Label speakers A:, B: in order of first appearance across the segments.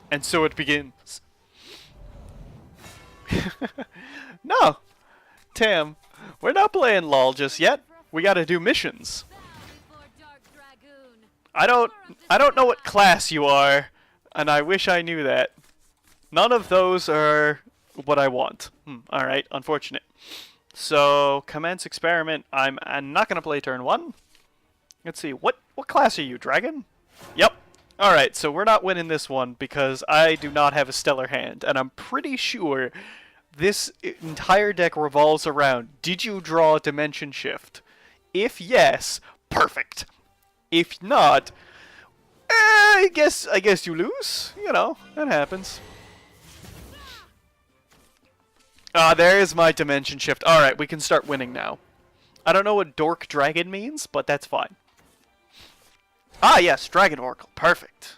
A: And so it begins. No, Tam, we're not playing LOL just yet. We gotta do missions. I don't know what class you are, and I wish I knew that. None of those are what I want. Alright, unfortunate. So, commence experiment. I'm not gonna play turn 1. Let's see, what class are you, Dragon? Yep. Alright, so we're not winning this one because I do not have a stellar hand, and I'm pretty sure this entire deck revolves around, did you draw a Dimension Shift? If yes, perfect. If not, I guess you lose. You know, that happens. There's my Dimension Shift. Alright, we can start winning now. I don't know what Dork Dragon means, but that's fine. Ah, yes, Dragon Oracle. Perfect.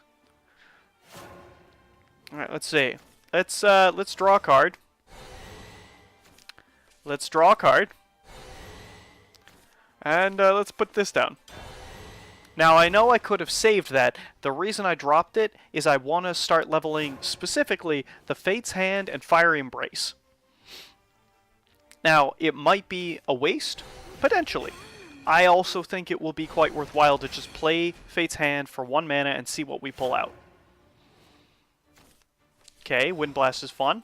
A: Alright, let's see. Let's draw a card. Let's draw a card. And let's put this down. Now, I know I could have saved that. The reason I dropped it is I want to start leveling specifically the Fate's Hand and Fiery Embrace. Now, it might be a waste, potentially. I also think it will be quite worthwhile to just play Fate's Hand for 1 mana and see what we pull out. Okay, Wind Blast is fun.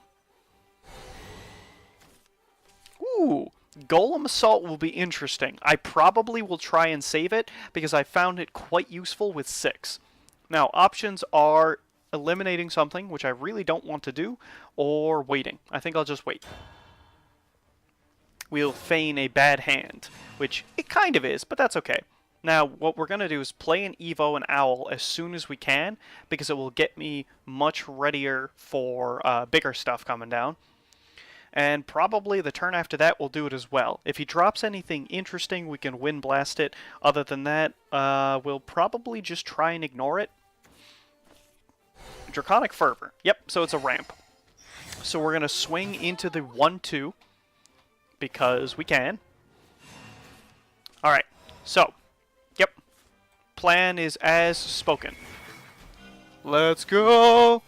A: Ooh, Golem Assault will be interesting. I probably will try and save it because I found it quite useful with 6. Now, options are eliminating something, which I really don't want to do, or waiting. I think I'll just wait. We'll feign a bad hand, which it kind of is, but that's okay. Now, what we're going to do is play an Evo and Owl as soon as we can, because it will get me much readier for bigger stuff coming down. And probably the turn after that will do it as well. If he drops anything interesting, we can Wind Blast it. Other than that, we'll probably just try and ignore it. Draconic Fervor. Yep, so it's a ramp. So we're going to swing into the 1-2. Because we can. Alright, so, yep. Plan is as spoken. Let's go!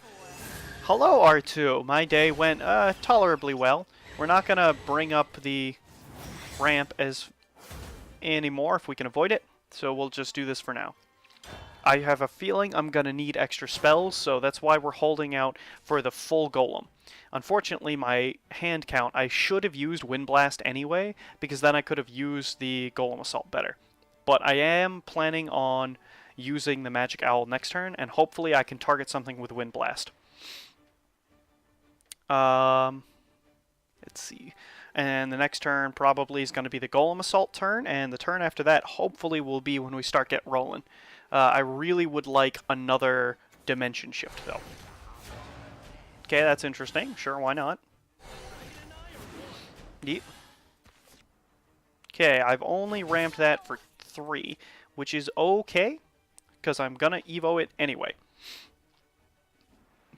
A: Hello, R2. My day went tolerably well. We're not going to bring up the ramp as anymore if we can avoid it. So we'll just do this for now. I have a feeling I'm going to need extra spells, so that's why we're holding out for the full Golem. Unfortunately, my hand count, I should have used Wind Blast anyway, because then I could have used the Golem Assault better. But I am planning on using the Magic Owl next turn, and hopefully I can target something with Wind Blast. Let's see. And the next turn probably is going to be the Golem Assault turn, and the turn after that hopefully will be when we start get rolling. I really would like another Dimension Shift, though. Okay, that's interesting. Sure, why not? Yep. Okay, I've only ramped that for 3, which is okay, because I'm going to Evo it anyway.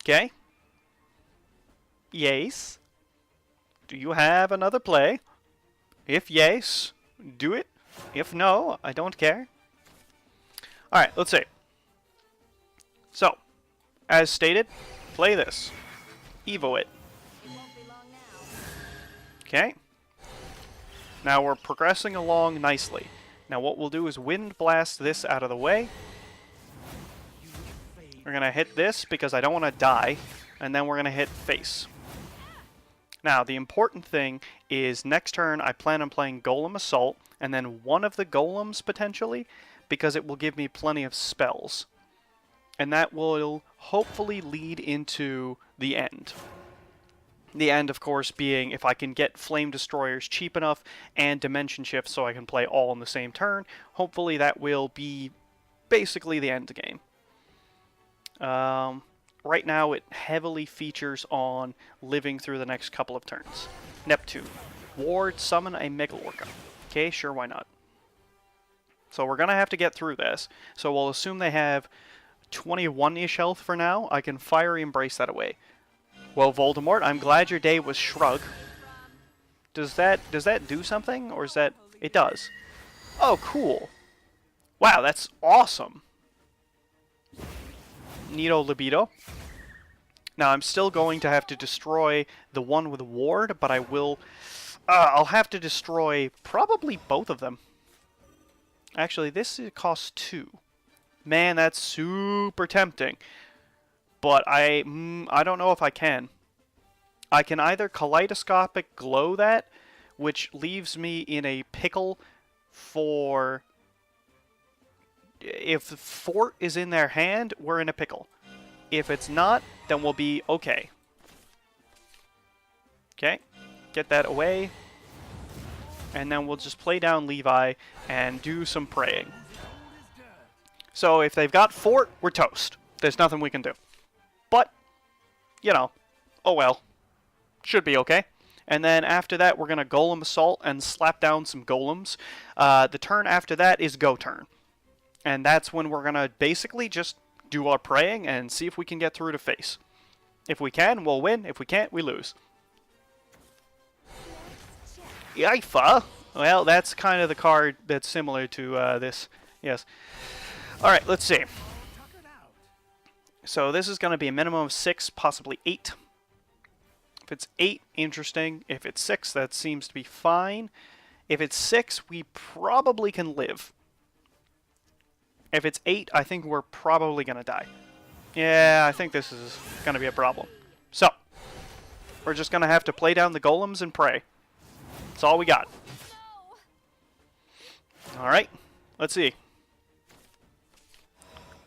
A: Okay. Yes. Do you have another play? If yes, do it. If no, I don't care. Alright, let's see. So, as stated, play this. Evo it. Okay. Now we're progressing along nicely. Now what we'll do is Wind Blast this out of the way. We're going to hit this because I don't want to die. And then we're going to hit face. Now the important thing is next turn I plan on playing Golem Assault. And then one of the Golems potentially. Because it will give me plenty of spells. And that will hopefully lead into the end. The end, of course, being if I can get Flame Destroyers cheap enough and Dimension Shift so I can play all in the same turn. Hopefully that will be basically the end game. Right now it heavily features on living through the next couple of turns. Neptune. Ward, summon a Megalorca. Okay, sure, why not? So we're going to have to get through this. So we'll assume they have 21-ish health for now. I can Fiery Embrace that away. Well, Voldemort, I'm glad your day was Shrug. Does that do something? Or is that... It does. Oh, cool. Wow, that's awesome. Nido Libido. Now, I'm still going to have to destroy the one with ward, but I'll have to destroy probably both of them. Actually, this costs 2. Man, that's super tempting. But I don't know if I can. I can either kaleidoscopic glow that, which leaves me in a pickle for... If the fort is in their hand, we're in a pickle. If it's not, then we'll be okay. Okay, get that away. And then we'll just play down Levi and do some praying. So if they've got fort, we're toast. There's nothing we can do. But, you know, oh well. Should be okay. And then after that, we're going to Golem Assault and slap down some golems. The turn after that is go turn. And that's when we're going to basically just do our praying and see if we can get through to face. If we can, we'll win. If we can't, we lose. Yifa! Well, that's kind of the card that's similar to this. Yes. Alright, let's see. So this is going to be a minimum of 6, possibly 8. If it's 8, interesting. If it's 6, that seems to be fine. If it's 6, we probably can live. If it's 8, I think we're probably going to die. Yeah, I think this is going to be a problem. So, we're just going to have to play down the golems and pray. That's all we got. Alright, let's see.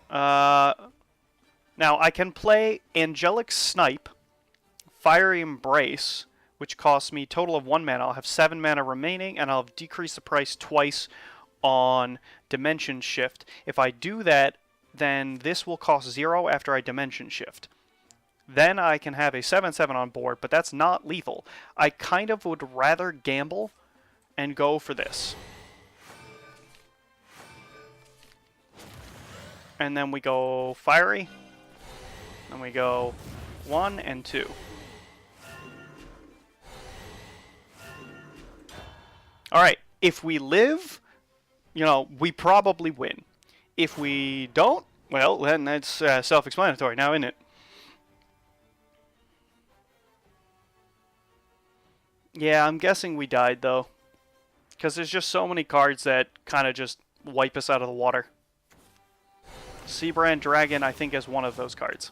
A: Now, I can play Angelic Snipe, Fiery Embrace, which costs me a total of 1 mana. I'll have 7 mana remaining, and I'll decrease the price twice on Dimension Shift. If I do that, then this will cost 0 after I Dimension Shift. Then I can have a 7/7 on board, but that's not lethal. I kind of would rather gamble and go for this. And then we go Fiery, and we go 1 and 2. Alright, if we live, you know, we probably win. If we don't, well, then that's self-explanatory now, isn't it? Yeah, I'm guessing we died, though. Because there's just so many cards that kind of just wipe us out of the water. Seabrand Dragon, I think, is one of those cards.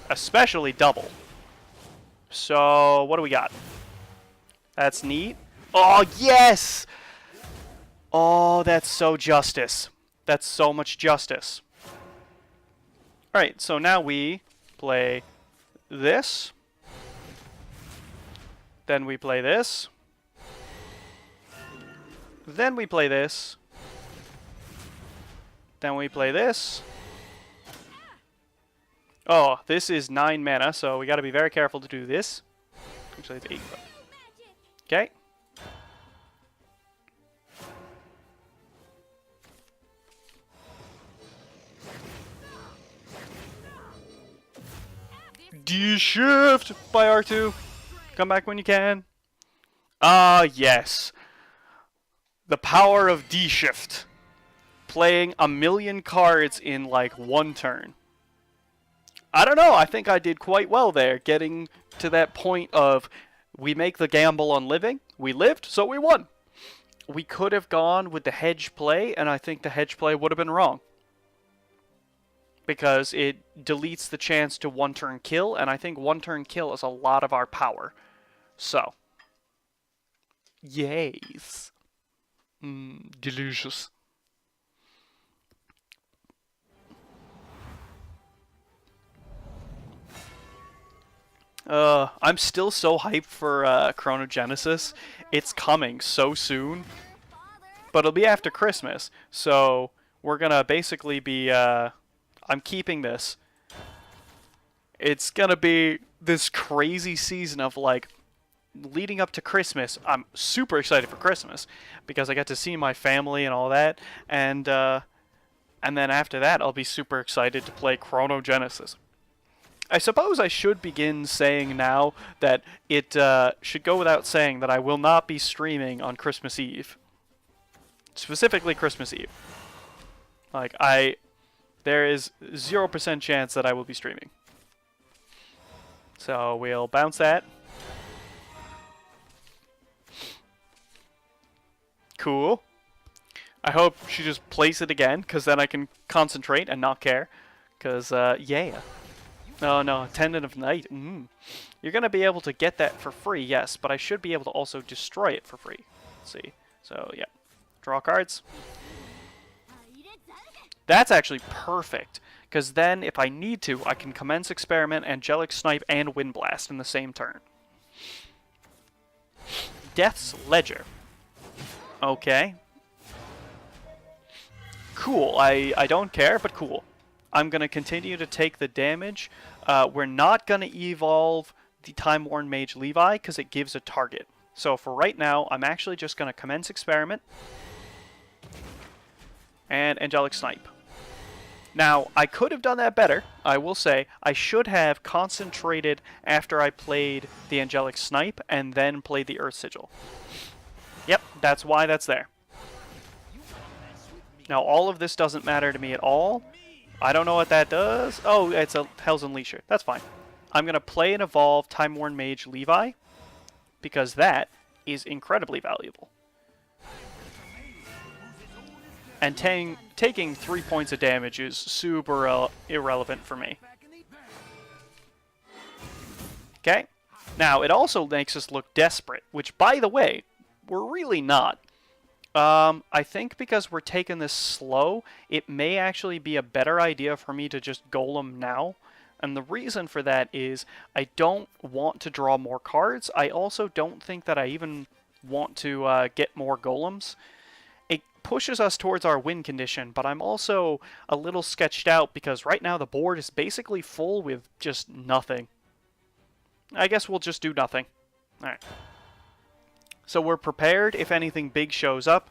A: Especially double. So, what do we got? That's neat. Oh, yes! Oh, that's so justice. That's so much justice. Alright, so now we play this. Then we play this. Then we play this. Then we play this. Oh, this is 9 mana, so we gotta be very careful to do this. Actually, it's 8. Okay. D-Shift by R2. Come back when you can. Ah, yes. The power of D-Shift. Playing 1,000,000 cards in like 1 turn. I don't know, I think I did quite well there, getting to that point of we make the gamble on living, we lived, so we won. We could have gone with the hedge play, and I think the hedge play would have been wrong. Because it deletes the chance to 1-turn kill, and I think 1-turn kill is a lot of our power. So. Yes. Delicious. I'm still so hyped for Chronogenesis. It's coming so soon. But it'll be after Christmas. So we're gonna basically be... I'm keeping this. It's gonna be this crazy season of like... leading up to Christmas. I'm super excited for Christmas. Because I get to see my family and all that. And then after that, I'll be super excited to play Chronogenesis. I suppose I should begin saying now that it should go without saying that I will not be streaming on Christmas Eve. Specifically Christmas Eve. Like, there is 0% chance that I will be streaming. So we'll bounce that. Cool. I hope she just plays it again, because then I can concentrate and not care. Because, yeah. Oh no, Attendant of Night. You're going to be able to get that for free, yes, but I should be able to also destroy it for free. Let's see. So, yeah. Draw cards. That's actually perfect, because then if I need to, I can commence Experiment, Angelic Snipe, and Wind Blast in the same turn. Death's Ledger. Okay. Cool. I don't care, but cool. I'm going to continue to take the damage. We're not going to evolve the Time-Worn Mage Levi because it gives a target. So for right now, I'm actually just going to commence Experiment and Angelic Snipe. Now, I could have done that better, I will say. I should have concentrated after I played the Angelic Snipe and then played the Earth Sigil. Yep, that's why that's there. Now, all of this doesn't matter to me at all. I don't know what that does. Oh, it's a Hell's Unleasher. That's fine. I'm going to play and evolve Time-Worn Mage Levi, because that is incredibly valuable. And taking 3 points of damage is super irrelevant for me. Okay? Now, it also makes us look desperate, which, by the way, we're really not. I think because we're taking this slow, it may actually be a better idea for me to just golem now. And the reason for that is I don't want to draw more cards. I also don't think that I even want to get more golems. It pushes us towards our win condition, but I'm also a little sketched out because right now the board is basically full with just nothing. I guess we'll just do nothing. Alright. So we're prepared if anything big shows up.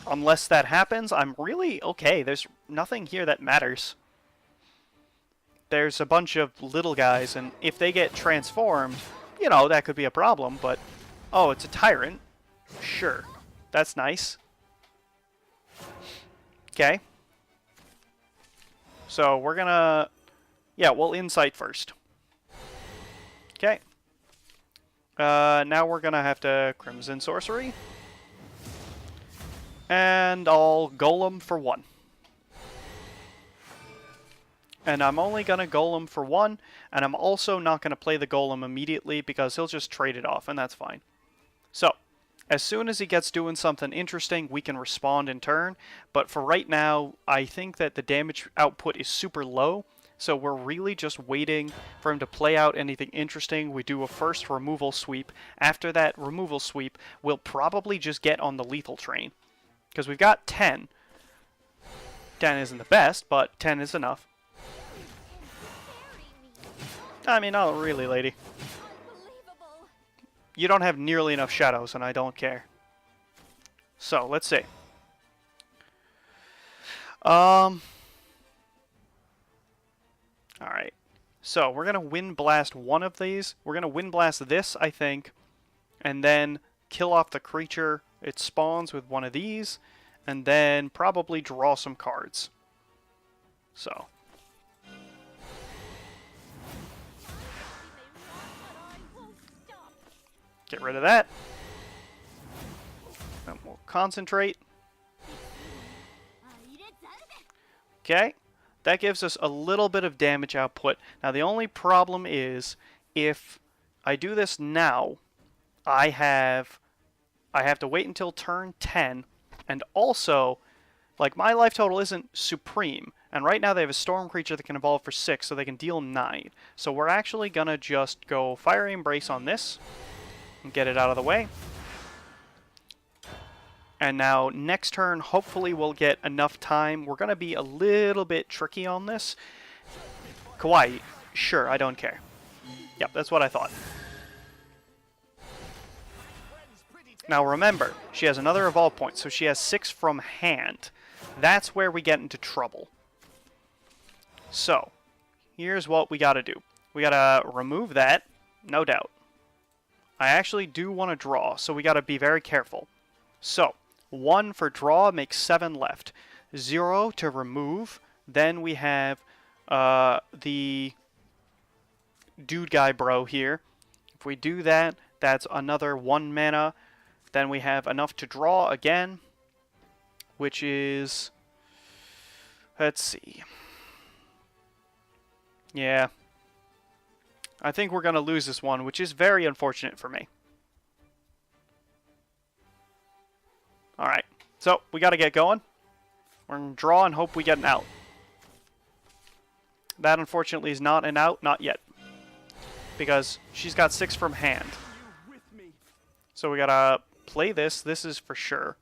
A: Unless that happens, I'm really okay. There's nothing here that matters. There's a bunch of little guys, and if they get transformed, you know, that could be a problem, but... Oh, it's a Tyrant. Sure. That's nice. Okay. So we're gonna... Yeah, we'll Insight first. Okay. Now we're gonna have to Crimson Sorcery. And I'll Golem for 1. And I'm only gonna Golem for 1, and I'm also not gonna play the Golem immediately because he'll just trade it off, and that's fine. So, as soon as he gets doing something interesting, we can respond in turn, but for right now, I think that the damage output is super low, so we're really just waiting for him to play out anything interesting. We do a first removal sweep. After that removal sweep, we'll probably just get on the lethal train. Because we've got 10. 10 isn't the best, but 10 is enough. I mean, not really, lady. You don't have nearly enough shadows, and I don't care. So, let's see. Alright, so we're going to Wind Blast one of these. We're going to Wind Blast this, I think, and then kill off the creature it spawns with one of these, and then probably draw some cards. So. Get rid of that. Then we'll concentrate. Okay. That gives us a little bit of damage output. Now the only problem is if I do this now, I have to wait until turn 10, and also, like, my life total isn't supreme, and right now they have a storm creature that can evolve for 6, so they can deal 9. So we're actually gonna just go Fiery Embrace on this and get it out of the way. And now, next turn, hopefully we'll get enough time. We're going to be a little bit tricky on this. Kawaii, sure, I don't care. Yep, that's what I thought. Now remember, she has another Evolve point, so she has 6 from hand. That's where we get into trouble. So, here's what we got to do. We got to remove that, no doubt. I actually do want to draw, so we got to be very careful. So, 1 for draw makes 7 left. 0 to remove. Then we have the dude guy bro here. If we do that, that's another 1 mana. Then we have enough to draw again, which is... Let's see. Yeah. I think we're going to lose this one, which is very unfortunate for me. Alright, so we got to get going. We're going to draw and hope we get an out. That, unfortunately, is not an out, not yet. Because she's got 6 from hand. So we got to play this. This is for sure.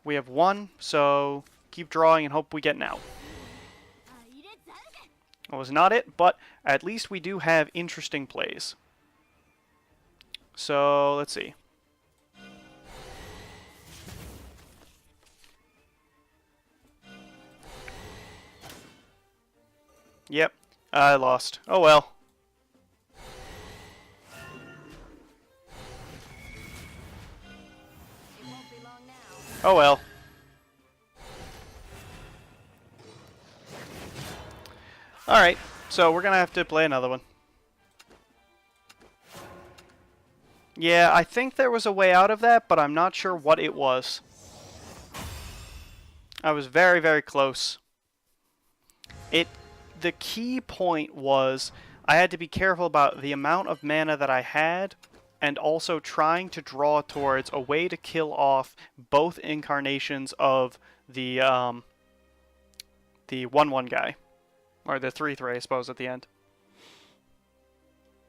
A: We have 1, so keep drawing and hope we get an out. That was not it, but at least we do have interesting plays. So, let's see. Yep, I lost. Oh well. Oh well. Alright, so we're gonna have to play another one. Yeah, I think there was a way out of that, but I'm not sure what it was. I was very, very close. The key point was I had to be careful about the amount of mana that I had, and also trying to draw towards a way to kill off both incarnations of the 1/1 guy. Or the 3/3, I suppose, at the end.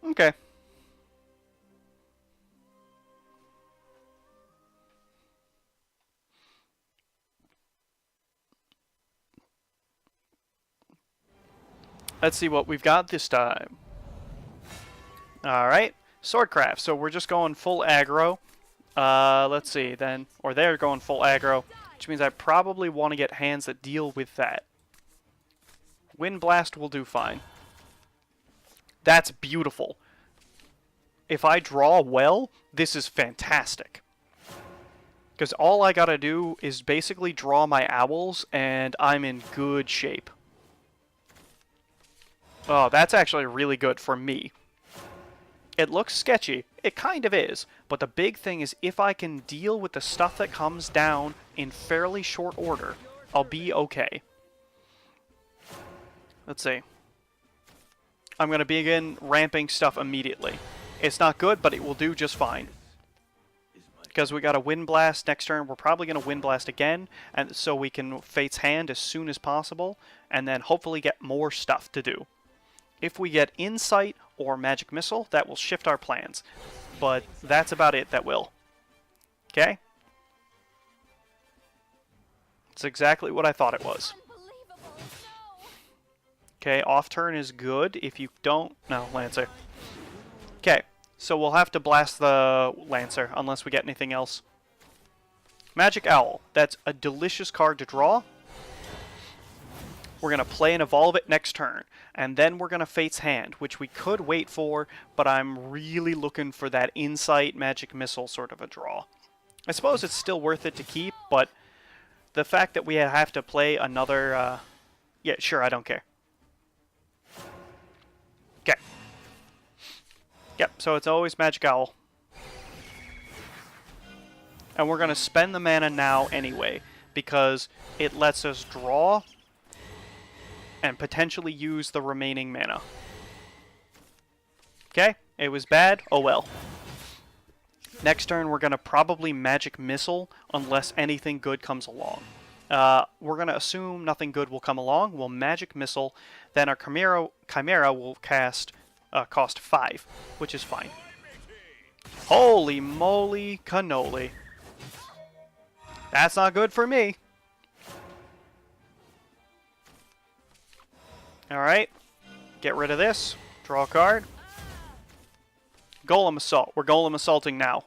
A: Okay. Let's see what we've got this time. Alright, Swordcraft. So we're just going full aggro. Let's see then. Or they're going full aggro, which means I probably want to get hands that deal with that. Wind Blast will do fine. That's beautiful. If I draw well, this is fantastic. Because all I gotta do is basically draw my owls, and I'm in good shape. Oh, that's actually really good for me. It looks sketchy. It kind of is. But the big thing is if I can deal with the stuff that comes down in fairly short order, I'll be okay. Let's see. I'm going to begin ramping stuff immediately. It's not good, but it will do just fine. Because we got a Wind Blast next turn. We're probably going to Wind Blast again, and so we can Fate's Hand as soon as possible, and then hopefully get more stuff to do. If we get Insight or Magic Missile, that will shift our plans. But that's about it that will. Okay? It's exactly what I thought it was. Okay, off turn is good. If you don't... No, Lancer. Okay, so we'll have to blast the Lancer unless we get anything else. Magic Owl. That's a delicious card to draw. We're going to play and evolve it next turn. And then we're going to Fate's Hand, which we could wait for, but I'm really looking for that Insight Magic Missile sort of a draw. I suppose it's still worth it to keep, but the fact that we have to play another... yeah, sure, I don't care. Okay. Yep, so it's always Magic Owl. And we're going to spend the mana now anyway, because it lets us draw and potentially use the remaining mana. Okay, it was bad. Oh well. Next turn, we're going to probably Magic Missile unless anything good comes along. We're going to assume nothing good will come along. We'll Magic Missile. Then our Chimera will cost 5, which is fine. Holy moly cannoli. That's not good for me. Alright. Get rid of this. Draw a card. Golem Assault. We're Golem Assaulting now.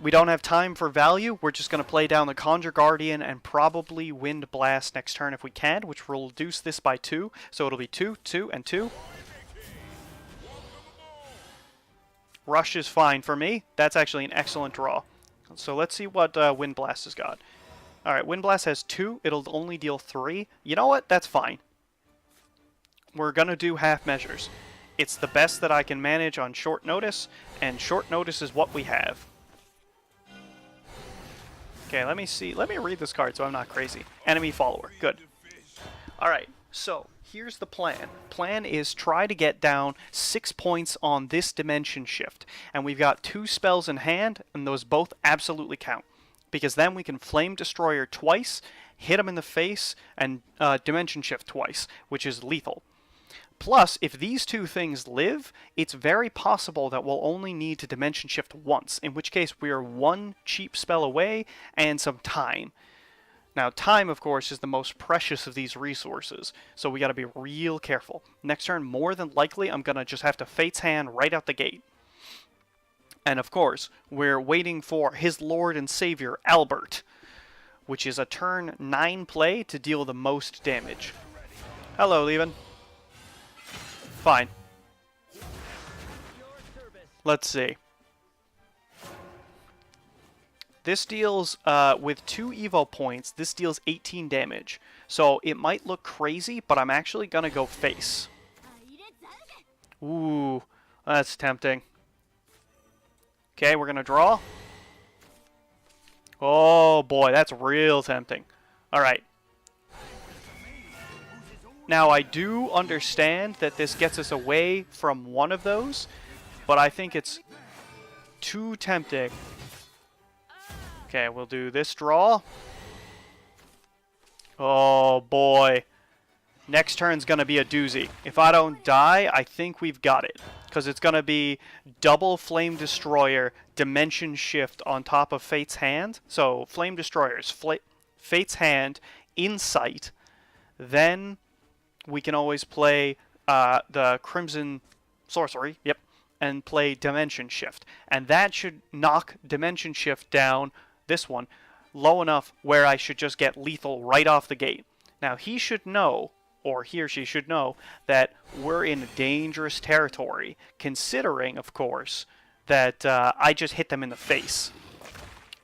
A: We don't have time for value. We're just going to play down the Conjure Guardian and probably Wind Blast next turn if we can, which will reduce this by 2. So it'll be 2, 2, and 2. Rush is fine for me. That's actually an excellent draw. So let's see what Wind Blast has got. Alright, Wind Blast has 2. It'll only deal 3. You know what? That's fine. We're gonna do half measures. It's the best that I can manage on short notice, and short notice is what we have. Okay, let me see. Let me read this card so I'm not crazy. Enemy follower. Good. Alright, so here's the plan. Plan is try to get down 6 points on this dimension shift. And we've got 2 spells in hand, and those both absolutely count. Because then we can Flame Destroyer twice, hit him in the face, and dimension shift twice, which is lethal. Plus, if these 2 things live, it's very possible that we'll only need to dimension shift once, in which case we are 1 cheap spell away and some time. Now, time, of course, is the most precious of these resources, so we gotta be real careful. Next turn, more than likely, I'm gonna just have to Fate's Hand right out the gate. And of course, we're waiting for his Lord and Savior, Albert, which is a turn 9 play to deal the most damage. Hello, Levin. Fine. Let's see. This deals, with 2 evo points, this deals 18 damage. So it might look crazy, but I'm actually gonna go face. Ooh, that's tempting. Okay, we're gonna draw. Oh boy, that's real tempting. Alright. Now, I do understand that this gets us away from one of those, but I think it's too tempting. Okay, we'll do this draw. Oh, boy. Next turn's going to be a doozy. If I don't die, I think we've got it. Because it's going to be double Flame Destroyer, Dimension Shift on top of Fate's Hand. So, Flame Destroyers, Fate's Hand, Insight, then we can always play the Crimson Sorcery, yep, and play Dimension Shift. And that should knock Dimension Shift down, this one, low enough where I should just get lethal right off the gate. Now, he should know, or he or she should know, that we're in dangerous territory, considering, of course, that I just hit them in the face.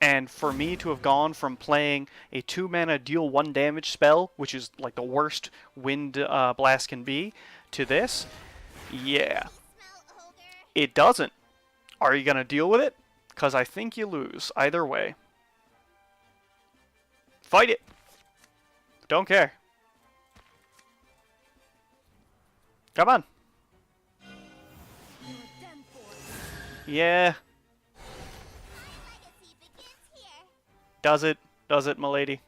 A: And for me to have gone from playing a 2-mana deal 1 damage spell, which is like the worst Wind Blast can be, to this, yeah. It doesn't. Are you going to deal with it? Because I think you lose. Either way. Fight it. Don't care. Come on. Yeah. Does it? Does it, milady?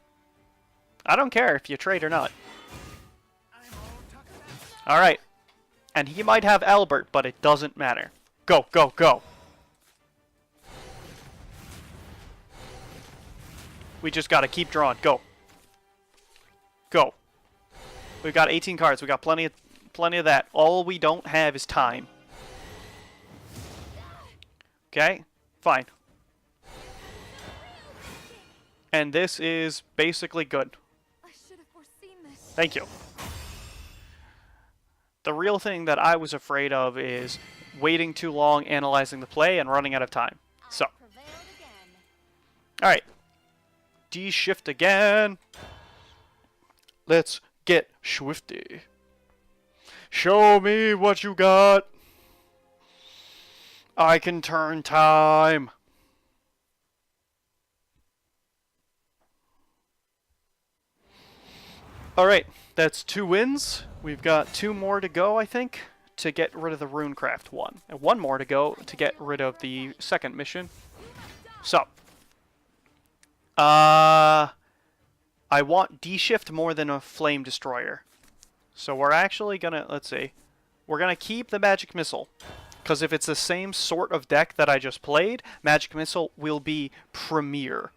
A: I don't care if you trade or not. Alright. And he might have Albert, but it doesn't matter. Go, go, go. We just gotta keep drawing. Go. Go. We've got 18 cards. We got plenty of that. All we don't have is time. Okay? Fine. And this is basically good.
B: I should have foreseen this.
A: Thank you. The real thing that I was afraid of is waiting too long, analyzing the play, and running out of time. So. Alright. D-shift again. Let's get swifty. Show me what you got. I can turn time. Alright, that's 2 wins. We've got 2 more to go, I think, to get rid of the Runecraft one. And 1 more to go to get rid of the second mission. So. I want D-Shift more than a Flame Destroyer. So we're actually gonna, let's see. We're gonna keep the Magic Missile. Because if it's the same sort of deck that I just played, Magic Missile will be premier.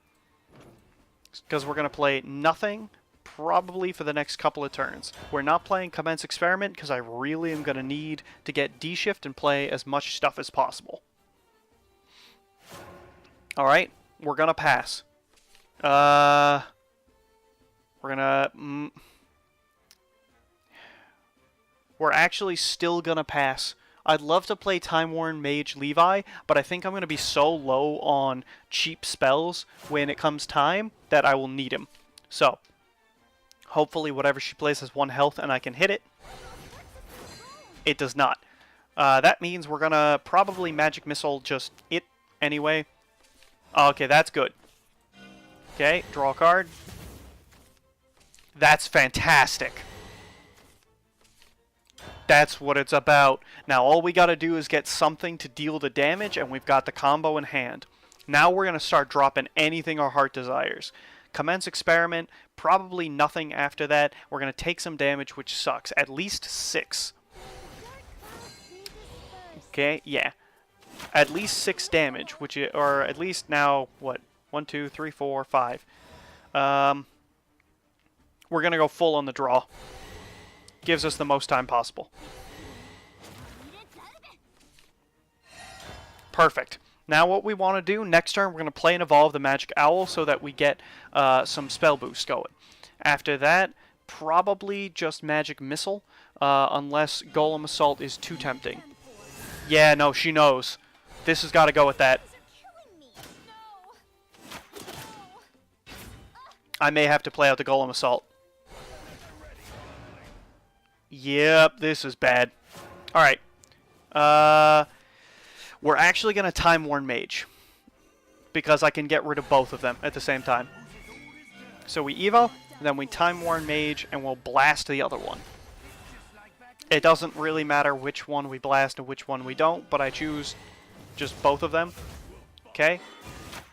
A: Because we're gonna play nothing probably for the next couple of turns. We're not playing Commence Experiment because I really am going to need to get D-Shift and play as much stuff as possible. Alright, we're going to pass. We're going to... We're actually still going to pass. I'd love to play Time Worn Mage Levi, but I think I'm going to be so low on cheap spells when it comes time that I will need him. So... hopefully whatever she plays has 1 health and I can hit it. It does not. That means we're gonna probably Magic Missile just it anyway. Okay, that's good. Okay, draw a card. That's fantastic. That's what it's about. Now all we gotta do is get something to deal the damage, and we've got the combo in hand. Now we're gonna start dropping anything our heart desires. Commence Experiment, probably nothing after that. We're gonna take some damage, which sucks. At least 6. Okay, yeah. At least 6 damage, which is, or at least now, what? 1, 2, 3, 4, 5. We're gonna go full on the draw. Gives us the most time possible. Perfect. Now what we want to do, next turn we're going to play and evolve the Magic Owl so that we get some spell boost going. After that, probably just Magic Missile, unless Golem Assault is too tempting. Yeah, no, she knows. This has got to go with that. I may have to play out the Golem Assault. Yep, this is bad. Alright. We're actually going to Time Worn Mage. Because I can get rid of both of them at the same time. So we Evo, then we Time Worn Mage, and we'll blast the other one. It doesn't really matter which one we blast and which one we don't, but I choose just both of them. Okay?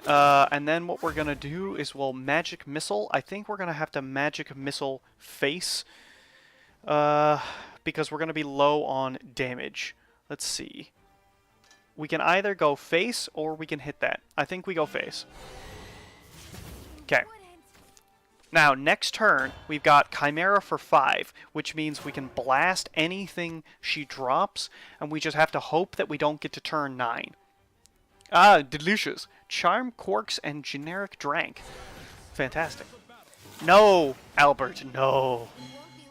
A: And then what we're going to do is we'll Magic Missile. I think we're going to have to Magic Missile Face. Because we're going to be low on damage. Let's see. We can either go face or we can hit that. I think we go face. Okay. Now, next turn, we've got Chimera for 5, which means we can blast anything she drops, and we just have to hope that we don't get to turn 9. Ah, delicious. Charm, Quarks, and Generic Drank. Fantastic. No, Albert, no.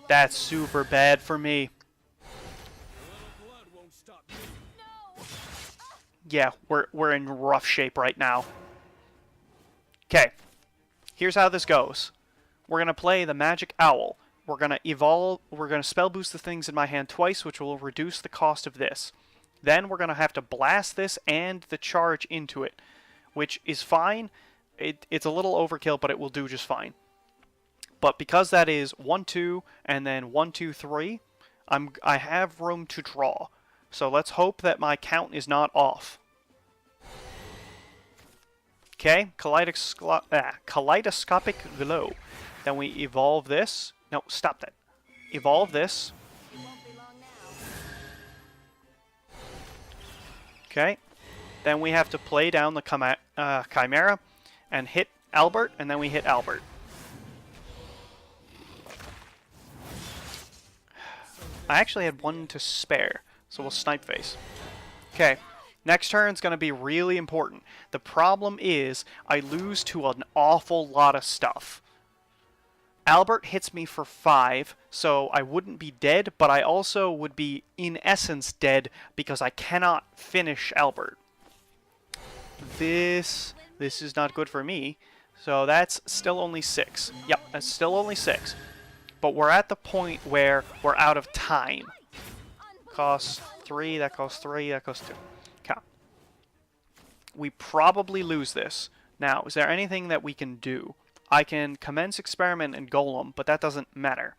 A: That's super bad for me. Yeah, we're in rough shape right now. Okay. Here's how this goes. We're going to play the Magic Owl. We're going to evolve, we're going to spell boost the things in my hand twice, which will reduce the cost of this. Then we're going to have to blast this and the charge into it, which is fine. It's a little overkill, but it will do just fine. But because that is 1, 2, and then 1, 2, 3, I have room to draw. So let's hope that my count is not off. Okay, Kaleidoscopic Glow. Then we evolve this. No, stop that. Evolve this. Okay. Then we have to play down the Chimera and hit Albert, and then we hit Albert. I actually had 1 to spare, so we'll Snipe Face. Okay, next turn's going to be really important. The problem is, I lose to an awful lot of stuff. Albert hits me for 5, so I wouldn't be dead, but I also would be, in essence, dead, because I cannot finish Albert. This is not good for me, so that's still only 6. Yep, that's still only 6. But we're at the point where we're out of time. Costs 3, that costs 3, that costs 2. Okay. We probably lose this. Now, is there anything that we can do? I can commence Experiment and Golem, but that doesn't matter.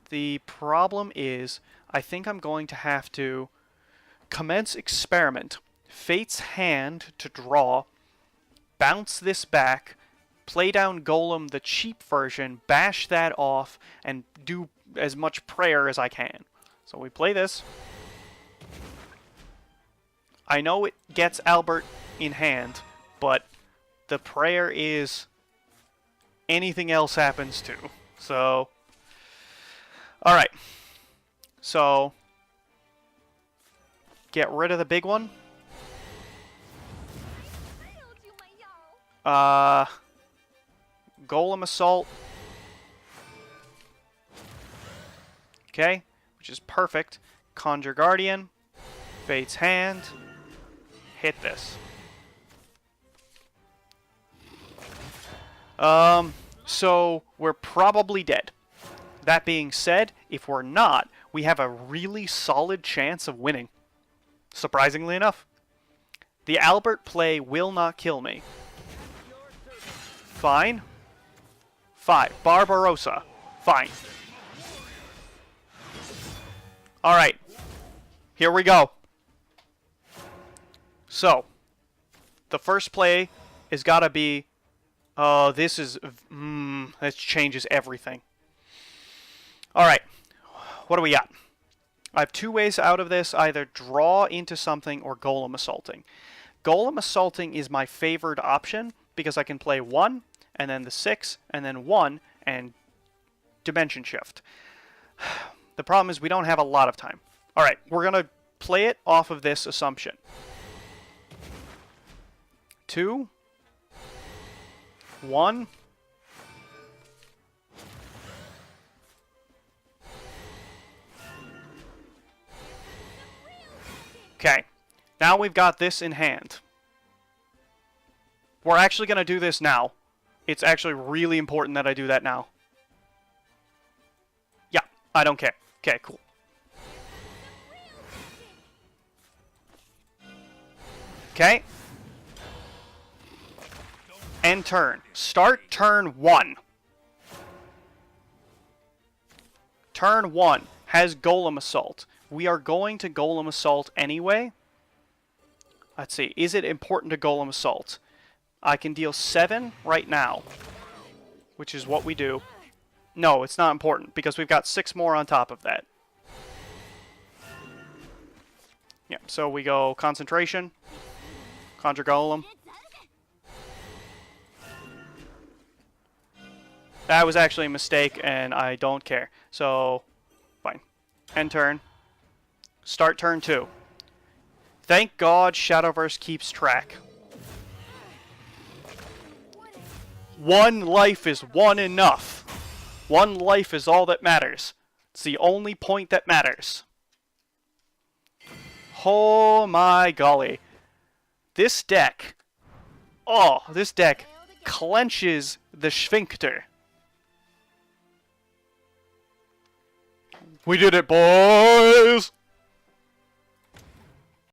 A: The problem is, I think I'm going to have to commence Experiment, Fate's Hand to draw, bounce this back, play down Golem, the cheap version, bash that off, and do as much prayer as I can. So we play this. I know it gets Albert in hand, but the prayer is anything else happens too. So, alright. So, get rid of the big one. Golem Assault. Okay, which is perfect. Conjure Guardian. Fate's Hand. Hit this. So we're probably dead. That being said, if we're not, we have a really solid chance of winning. Surprisingly enough. The Albert play will not kill me. Fine. Fine. Barbarossa. Fine. Alright. Here we go. So, the first play has got to be... Oh, this is... this changes everything. Alright. What do we got? I have two ways out of this. Either draw into something or Golem Assaulting. Golem Assaulting is my favored option because I can play 1, and then the 6, and then 1, and Dimension Shift. The problem is we don't have a lot of time. Alright, we're going to play it off of this assumption. 2, 1. Okay, now we've got this in hand. We're actually going to do this now. It's actually really important that I do that now. Yeah, I don't care. Okay, cool. Okay. End turn. Start turn 1. Turn 1 has Golem Assault. We are going to Golem Assault anyway. Let's see. Is it important to Golem Assault? I can deal 7 right now, which is what we do. No, it's not important because we've got 6 more on top of that. Yeah, so we go Concentration, Conjure Golem. That was actually a mistake, and I don't care. So, fine. End turn. Start turn 2. Thank God Shadowverse keeps track. 1 life is 1 enough. 1 life is all that matters. It's the only point that matters. Oh my golly. This deck... Oh, this deck clenches the sphincter. We did it, boys!